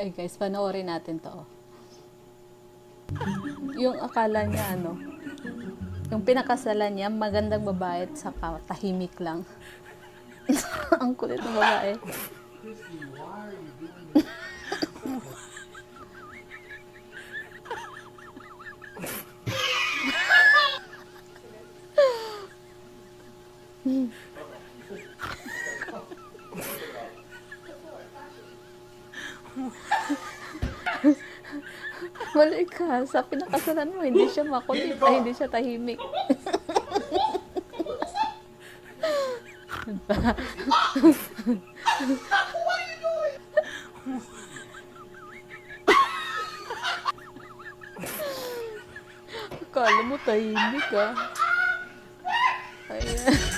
Ay guys, panoorin natin to. Yung akala niya yung pinakasalan niya, magandang babae at saka tahimik lang. Ang kulit ng babae. Mali ka. Sa pinakasalan mo, hindi siya makulit. Ay, hindi siya tahimik. Akala mo tahimik ka. Ayan.